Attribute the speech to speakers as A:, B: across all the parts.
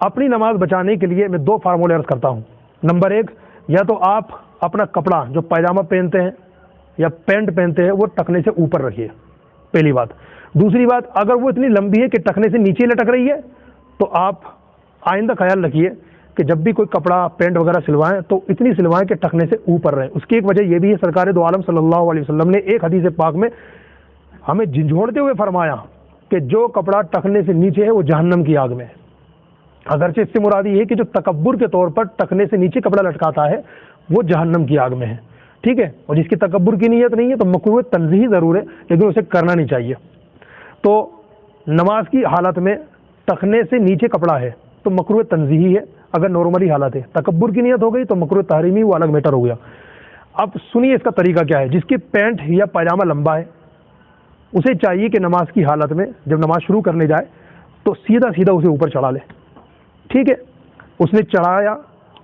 A: اپنی نماز بچانے کے لیے میں 2 فارمولے عرض کرتا ہوں۔ نمبر 1، یا تو آپ اپنا کپڑا جو پائجامہ پہنتے ہیں یا پینٹ پہنتے ہیں وہ ٹخنے سے اوپر رکھیے، پہلی بات۔ دوسری بات، اگر وہ اتنی لمبی ہے کہ ٹخنے سے نیچے لٹک رہی ہے تو آپ آئندہ خیال رکھیے کہ جب بھی کوئی کپڑا پینٹ وغیرہ سلوائیں تو اتنی سلوائیں کہ ٹخنے سے اوپر رہے۔ اس کی ایک وجہ یہ بھی ہے، سرکار دو عالم صلی اللہ علیہ وسلم نے ایک حدیث پاک میں ہمیں جھنجھوڑتے ہوئے فرمایا کہ جو کپڑا ٹخنے سے نیچے ہے وہ جہنم کی آگ میں ہے۔ اگرچہ اس سے مراد یہ ہے کہ جو تکبر کے طور پر ٹخنے سے نیچے کپڑا لٹکاتا ہے وہ جہنم کی آگ میں ہے، ٹھیک ہے، اور جس کی تکبر کی نیت نہیں ہے تو مکروہ تنزیہی ضرور ہے لیکن اسے کرنا نہیں چاہیے۔ تو نماز کی حالت میں ٹخنے سے نیچے کپڑا ہے تو مکروہ تنزیہی ہے، اگر نارملی حالت ہے۔ تکبر کی نیت ہو گئی تو مکروہ تحریمی، وہ الگ میٹر ہو گیا۔ اب سنیے اس کا طریقہ کیا ہے۔ جس کی پینٹ یا پائجامہ لمبا ہے اسے چاہیے کہ نماز کی حالت میں جب نماز شروع کرنے جائے تو سیدھا سیدھا اسے اوپر چڑھا لے، ٹھیک ہے۔ اس نے چڑھایا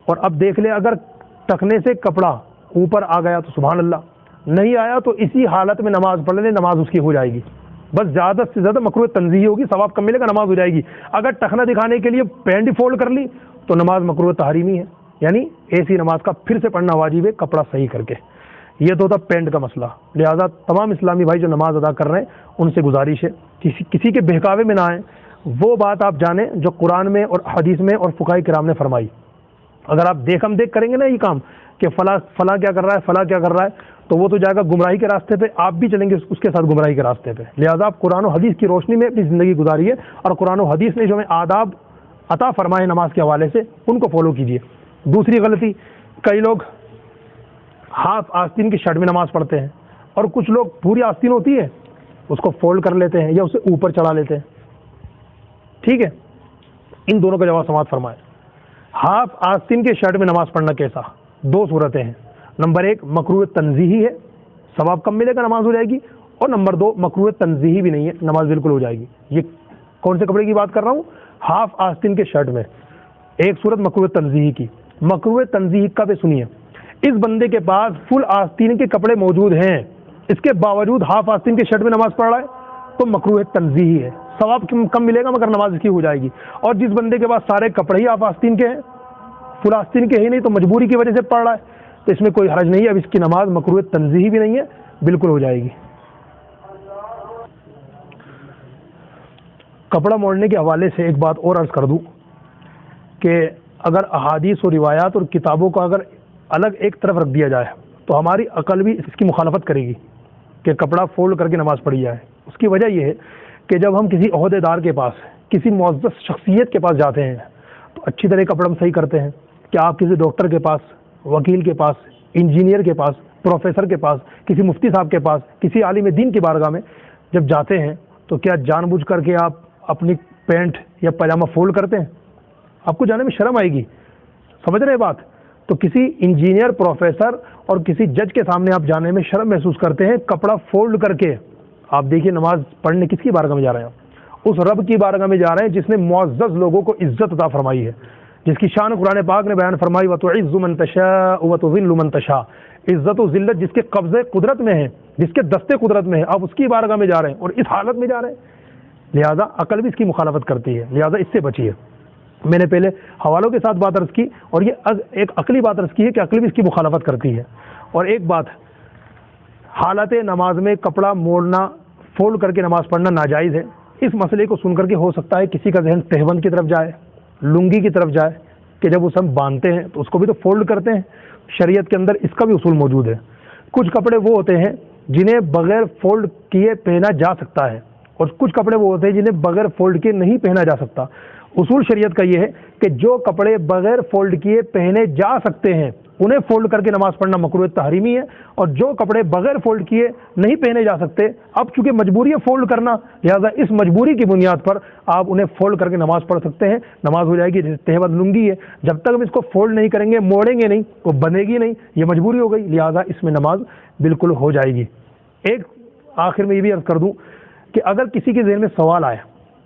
A: اور اب دیکھ لے اگر ٹخنے سے کپڑا اوپر آ گیا تو سبحان اللہ، نہیں آیا تو اسی حالت میں نماز پڑھ لے، نماز اس کی ہو جائے گی۔ بس زیادہ سے زیادہ مکروہ تنزیہی ہوگی، ثواب کم ملے گا، نماز ہو جائے گی۔ اگر ٹخنا دکھانے کے لیے پینٹ ہی فولڈ کر لی تو نماز مکروہ تحریمی ہے، یعنی ایسی نماز کا پھر سے پڑھنا واجب ہے کپڑا صحیح کر کے۔ یہ تو تھا پینٹ کا مسئلہ۔ لہٰذا تمام اسلامی بھائی جو نماز ادا کر رہے ہیں ان سے گزارش ہے کسی کے بہکاوے میں نہ آئیں، وہ بات آپ جانیں جو قرآن میں اور حدیث میں اور فقہاء کرام نے فرمائی۔ اگر آپ دیکھم دیکھ کریں گے نا یہ کام کہ فلاں کیا کر رہا ہے، فلاں کیا کر رہا ہے، تو وہ تو جائے گا گمراہی کے راستے پہ، آپ بھی چلیں گے اس کے ساتھ گمراہی کے راستے پہ۔ لہٰذا آپ قرآن و حدیث کی روشنی میں اپنی زندگی گزاریے اور قرآن و حدیث نے جو ہمیں آداب عطا فرمائے نماز کے حوالے سے ان کو فالو کیجیے۔ دوسری غلطی، کئی لوگ ہاف آستین کی شرٹ میں نماز پڑھتے ہیں اور کچھ لوگ پوری آستین ہوتی ہے اس کو فولڈ کر لیتے ہیں یا اسے اوپر چڑھا لیتے ہیں، ٹھیک ہے۔ ان دونوں کا جواب سماعت فرمائے۔ ہاف آستین کے شرٹ میں نماز پڑھنا کیسا؟ 2 صورتیں ہیں۔ نمبر 1 مکروہ تنزیہی ہے، ثواب کم ملے گا، نماز ہو جائے گی، اور نمبر 2 مکروہ تنزیہی بھی نہیں ہے، نماز بالکل ہو جائے گی۔ یہ کون سے کپڑے کی بات کر رہا ہوں؟ ہاف آستین کے شرٹ میں۔ ایک صورت مکروہ تنزیہی کی۔ مکروہ تنزیہی کا بھی سنیے، اس بندے کے پاس فل آستین کے کپڑے موجود ہیں، اس کے باوجود ہاف آستین کے شرٹ میں نماز پڑھ رہا ہے تو مکروہ تنزیہی ہے، ثواب کم ملے گا مگر نماز اس کی ہو جائے گی۔ اور جس بندے کے پاس سارے کپڑے ہی ہاف آستین کے ہیں، فل آستین کے ہی نہیں تو مجبوری کی وجہ سے پڑھ رہا ہے تو اس میں کوئی حرج نہیں ہے، اب اس کی نماز مکروہ تنزیہی بھی نہیں ہے، بالکل ہو جائے گی۔ کپڑا موڑنے کے حوالے سے ایک بات اور عرض کر دوں کہ اگر احادیث و روایات اور کتابوں کو اگر الگ ایک طرف رکھ دیا جائے تو ہماری عقل بھی اس کی مخالفت کرے گی کہ کپڑا فولڈ کر کے نماز پڑھی جائے۔ اس کی وجہ یہ ہے کہ جب ہم کسی عہدے دار کے پاس، کسی معزز شخصیت کے پاس جاتے ہیں تو اچھی طرح کپڑا ہم صحیح کرتے ہیں۔ کیا آپ کسی ڈاکٹر کے پاس، وکیل کے پاس، انجینئر کے پاس، پروفیسر کے پاس، کسی مفتی صاحب کے پاس، کسی عالم دین کی بارگاہ میں جب جاتے ہیں تو کیا جان بوجھ کر کے آپ اپنی پینٹ یا پائجامہ فولڈ کرتے ہیں؟ آپ کو جانے میں شرم آئے گی، سمجھ رہے بات؟ تو کسی انجینئر، پروفیسر اور کسی جج کے سامنے آپ جانے میں شرم محسوس کرتے ہیں کپڑا فولڈ کر کے۔ آپ دیکھیے نماز پڑھنے کس کی بارگاہ میں جا رہے ہیں؟ اس رب کی بارگاہ میں جا رہے ہیں جس نے معزز لوگوں کو عزت عطا فرمائی ہے، جس کی شان قرآن پاک نے بیان فرمائی وَتُعِزُّ مَن تَشَاءُ وَتُذِلُّ مَن تَشَاءُ۔ عزت و ذلت جس کے قبضے قدرت میں ہے، جس کے دستے قدرت میں ہے، آپ اس کی بارگاہ میں جا رہے ہیں اور اس حالت میں جا رہے ہیں۔ لہذا عقل بھی اس کی مخالفت کرتی ہے، لہذا اس سے بچیے۔ میں نے پہلے حوالوں کے ساتھ بات عرض کی اور یہ ایک عقلی بات عرض کی ہے کہ عقل بھی اس کی مخالفت کرتی ہے۔ اور ایک بات، حالت نماز میں کپڑا موڑنا، فولڈ کر کے نماز پڑھنا ناجائز ہے۔ اس مسئلے کو سن کر کے ہو سکتا ہے کسی کا ذہن تہبند کی طرف جائے، لنگی کی طرف جائے کہ جب اسے ہم باندھتے ہیں تو اس کو بھی تو فولڈ کرتے ہیں۔ شریعت کے اندر اس کا بھی اصول موجود ہے۔ کچھ کپڑے وہ ہوتے ہیں جنہیں بغیر فولڈ کیے پہنا جا سکتا ہے اور کچھ کپڑے وہ ہوتے ہیں جنہیں بغیر فولڈ کیے نہیں پہنا جا سکتا۔ اصول شریعت کا یہ ہے کہ جو کپڑے بغیر فولڈ کیے پہنے جا سکتے ہیں انہیں فولڈ کر کے نماز پڑھنا مکروہ تحریمی ہے، اور جو کپڑے بغیر فولڈ کیے نہیں پہنے جا سکتے، اب چونکہ مجبوری ہے فولڈ کرنا، لہٰذا اس مجبوری کی بنیاد پر آپ انہیں فولڈ کر کے نماز پڑھ سکتے ہیں، نماز ہو جائے گی۔ جیسے تہبند لنگی ہے، جب تک ہم اس کو فولڈ نہیں کریں گے، موڑیں گے نہیں، وہ بنے گی نہیں، یہ مجبوری ہو گئی، لہٰذا اس میں نماز بالکل ہو جائے گی۔ ایک آخر میں یہ بھی عرض کر دوں کہ اگر کسی کے ذہن میں سوال آئے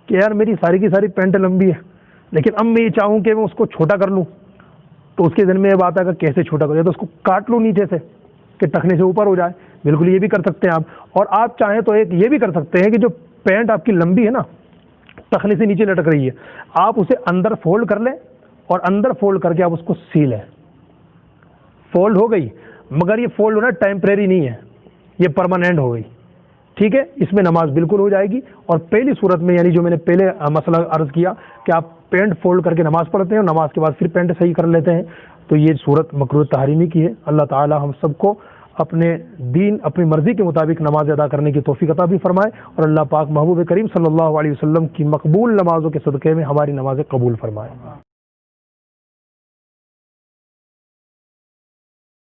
A: کہ یار میری ساری کی ساری پینٹ لمبی ہے لیکن اب میں یہ چاہوں کہ میں اس کو چھوٹا کر لوں، تو اس کے ذہن میں یہ بات ہے کہ کیسے چھوٹا کریں، تو اس کو کاٹ لوں نیچے سے کہ ٹخنے سے اوپر ہو جائے، بالکل یہ بھی کر سکتے ہیں آپ۔ اور آپ چاہیں تو ایک یہ بھی کر سکتے ہیں کہ جو پینٹ آپ کی لمبی ہے نا، ٹخنے سے نیچے لٹک رہی ہے، آپ اسے اندر فولڈ کر لیں اور اندر فولڈ کر کے آپ اس کو سی لیں، فولڈ ہو گئی، مگر یہ فولڈ ہونا ٹیمپریری نہیں ہے، یہ پرماننٹ ہو گئی، ٹھیک ہے، اس میں نماز بالکل ہو جائے گی۔ اور پہلی صورت میں یعنی جو میں نے پہلے مسئلہ عرض کیا کہ آپ پینٹ فولڈ کر کے نماز پڑھتے ہیں اور نماز کے بعد پھر پینٹ صحیح کر لیتے ہیں، تو یہ صورت مکروہ تحریمی کی ہے۔ اللہ تعالی ہم سب کو اپنے دین اپنی مرضی کے مطابق نماز ادا کرنے کی توفیق عطا بھی فرمائے، اور اللہ پاک محبوب کریم صلی اللہ علیہ وسلم کی مقبول نمازوں کے صدقے میں ہماری نمازیں قبول فرمائے۔